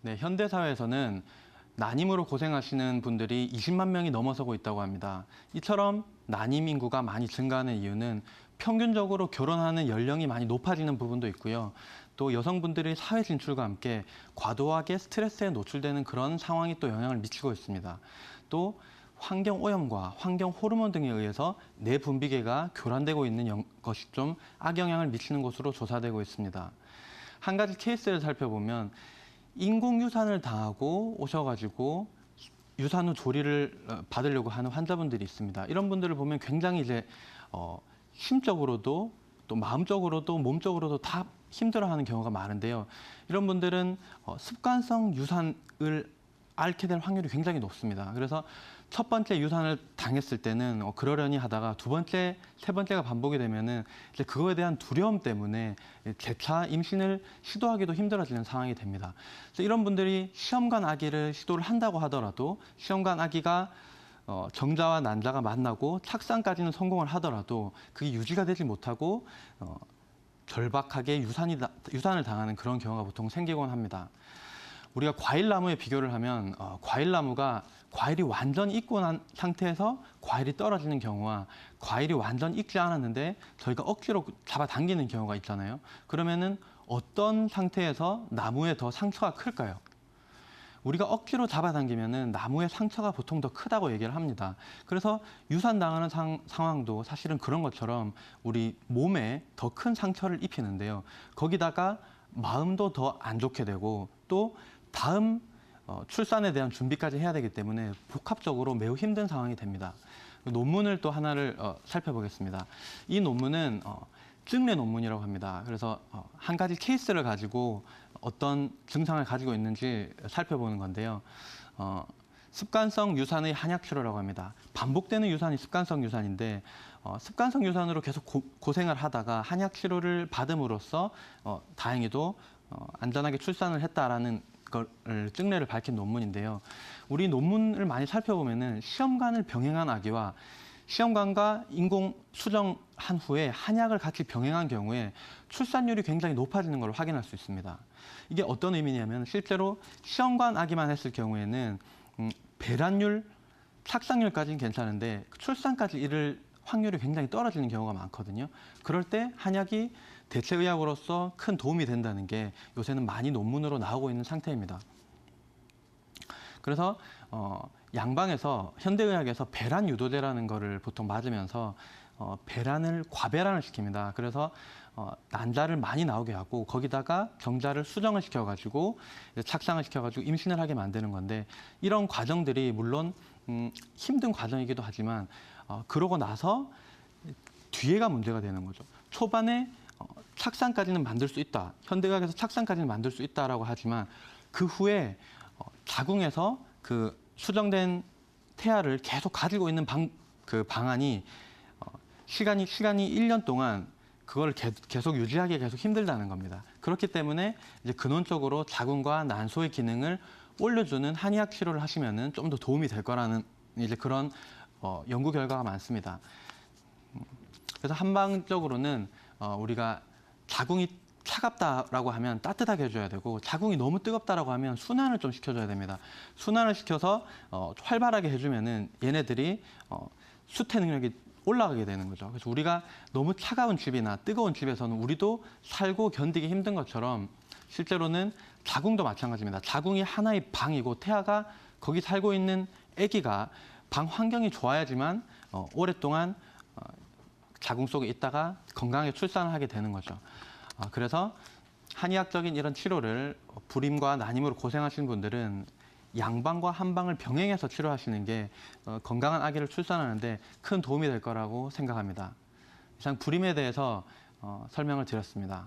네, 현대 사회에서는 난임으로 고생하시는 분들이 20만 명이 넘어서고 있다고 합니다. 이처럼 난임 인구가 많이 증가하는 이유는 평균적으로 결혼하는 연령이 많이 높아지는 부분도 있고요. 또 여성분들이 사회 진출과 함께 과도하게 스트레스에 노출되는 그런 상황이 또 영향을 미치고 있습니다. 또 환경 오염과 환경 호르몬 등에 의해서 뇌 분비계가 교란되고 있는 것이 좀 악영향을 미치는 것으로 조사되고 있습니다. 한 가지 케이스를 살펴보면 인공유산을 당하고 오셔가지고 유산 후 조리를 받으려고 하는 환자분들이 있습니다. 이런 분들을 보면 굉장히 심적으로도 또 마음적으로도 몸적으로도 다 힘들어하는 경우가 많은데요. 이런 분들은 습관성 유산을 앓게 될 확률이 굉장히 높습니다. 그래서 첫 번째 유산을 당했을 때는 그러려니 하다가 두 번째, 세 번째가 반복이 되면은 이제 그거에 대한 두려움 때문에 재차 임신을 시도하기도 힘들어지는 상황이 됩니다. 그래서 이런 분들이 시험관 아기를 시도를 한다고 하더라도 시험관 아기가 정자와 난자가 만나고 착상까지는 성공을 하더라도 그게 유지가 되지 못하고 절박하게 유산을 당하는 그런 경우가 보통 생기곤 합니다. 우리가 과일나무에 비교를 하면 과일나무가 과일이 완전 익고 난 상태에서 과일이 떨어지는 경우와 과일이 완전 익지 않았는데 저희가 억지로 잡아당기는 경우가 있잖아요. 그러면은 어떤 상태에서 나무에 더 상처가 클까요? 우리가 억지로 잡아당기면은 나무의 상처가 보통 더 크다고 얘기를 합니다. 그래서 유산당하는 상황도 사실은 그런 것처럼 우리 몸에 더 큰 상처를 입히는데요. 거기다가 마음도 더 안 좋게 되고 또 다음 출산에 대한 준비까지 해야 되기 때문에 복합적으로 매우 힘든 상황이 됩니다. 논문을 또 하나를 살펴보겠습니다. 이 논문은 증례 논문이라고 합니다. 그래서 한 가지 케이스를 가지고 어떤 증상을 가지고 있는지 살펴보는 건데요. 습관성 유산의 한약 치료라고 합니다. 반복되는 유산이 습관성 유산인데 습관성 유산으로 계속 고생을 하다가 한약 치료를 받음으로써 다행히도 안전하게 출산을 했다라는 걸 증례를 밝힌 논문인데요. 우리 논문을 많이 살펴보면은 시험관을 병행한 아기와 시험관과 인공 수정한 후에 한약을 같이 병행한 경우에 출산율이 굉장히 높아지는 걸 확인할 수 있습니다. 이게 어떤 의미냐면 실제로 시험관 아기만 했을 경우에는 배란율, 착상률까지는 괜찮은데 출산까지 이를 확률이 굉장히 떨어지는 경우가 많거든요. 그럴 때 한약이 대체의학으로서 큰 도움이 된다는 게 요새는 많이 논문으로 나오고 있는 상태입니다. 그래서 양방에서 현대의학에서 배란 유도제라는 거를 보통 맞으면서 과배란을 시킵니다. 그래서 난자를 많이 나오게 하고 거기다가 정자를 수정을 시켜가지고 착상을 시켜가지고 임신을 하게 만드는 건데 이런 과정들이 물론 힘든 과정이기도 하지만 그러고 나서 뒤에가 문제가 되는 거죠. 초반에 착상까지는 만들 수 있다. 현대의학에서 착상까지는 만들 수 있다라고 하지만 그 후에 자궁에서 그 수정된 태아를 계속 가지고 있는 방안이 시간이 1년 동안 그걸 계속 유지하기 계속 힘들다는 겁니다. 그렇기 때문에 이제 근원적으로 자궁과 난소의 기능을 올려주는 한의학 치료를 하시면은 좀 더 도움이 될 거라는 이제 그런 연구 결과가 많습니다. 그래서 한방적으로는 우리가 자궁이 차갑다라고 하면 따뜻하게 해줘야 되고 자궁이 너무 뜨겁다라고 하면 순환을 좀 시켜줘야 됩니다. 순환을 시켜서 활발하게 해주면은 얘네들이 수태 능력이 올라가게 되는 거죠. 그래서 우리가 너무 차가운 집이나 뜨거운 집에서는 우리도 살고 견디기 힘든 것처럼 실제로는 자궁도 마찬가지입니다. 자궁이 하나의 방이고 태아가 거기 살고 있는 아기가 방 환경이 좋아야지만 오랫동안 자궁 속에 있다가 건강하게 출산을 하게 되는 거죠. 그래서 한의학적인 이런 치료를 불임과 난임으로 고생하시는 분들은 양방과 한방을 병행해서 치료하시는 게 건강한 아기를 출산하는데 큰 도움이 될 거라고 생각합니다. 이상 불임에 대해서 설명을 드렸습니다.